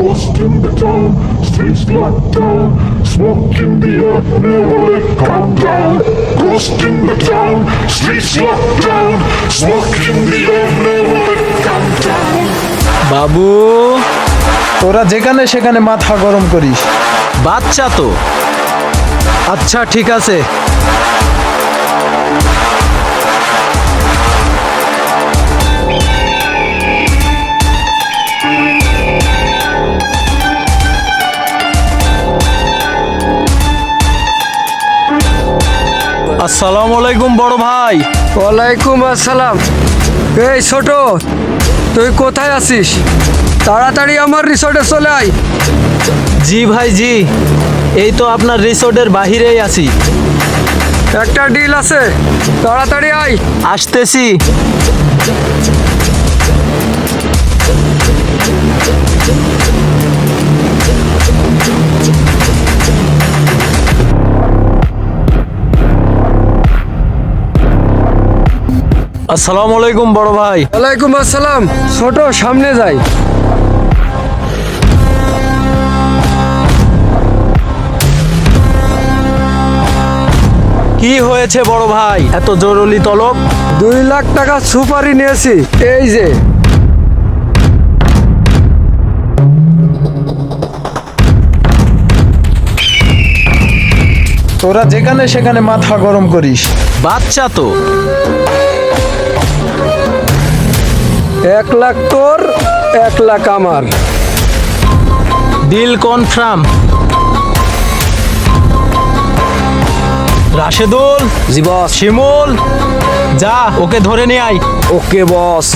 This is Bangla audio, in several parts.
Ghost in the town, streets locked down. Smoke in the air, never let calm down. Ghost in the town, streets locked down. Smoke in the air, never let calm down. বাবু, তোরা যেখানে সেখানে মাথা গরম করিস। বাচ্চা তো। আচ্ছা ঠিক আছে। আসসালামু আলাইকুম বড় ভাই। ওয়ালাইকুম আসসালাম। এই ছোট, তুই কোথায় আছিস? তাড়াতাড়ি আমার রিসোর্টে চলে আয়। জি ভাই জি, এই তো আপনার রিসোর্টের বাহিরেই আছি। একটা ডিল আছে, তাড়াতাড়ি আয়। আসতেছি। আসসালামু আলাইকুম বড় ভাই। ওয়ালাইকুম আসসালাম। ছোট, সামনে যাই। কি হয়েছে বড় ভাই, এত জরুরি তলব? 2 লাখ টাকা সুপারি নিয়েছি, এই যে। তোরা যেখানে সেখানে মাথা গরম করিস। বাচ্চা তো। 1 লাখ তোর, 1 লাখ আমার। Deal confirm. রাশেদুল, জি বস। শিমুল, যা ওকে ধরে নিয়ে আয়। ওকে বস।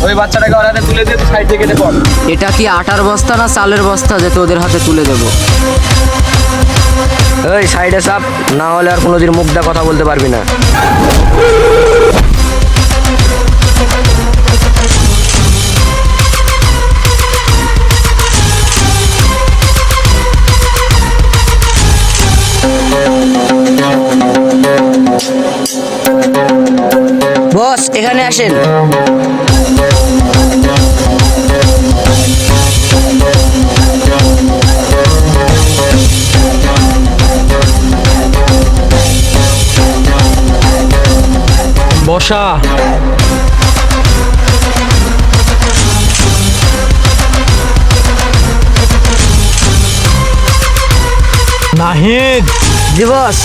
ওই বাচ্চাটাকে ওর হাতে তুলে দিয়ে সাইড থেকে কেটে পড়। এটা কি আটার বস্তা না চালের বস্তা যে তোদের হাতে তুলে দেবো? এই সাইডে চাপ, না হলে আর কোনোদিন মুখ দিয়ে কথা বলতে পারবি না। বস এখানে আসেন। বসা। নাহিদ, জি বস।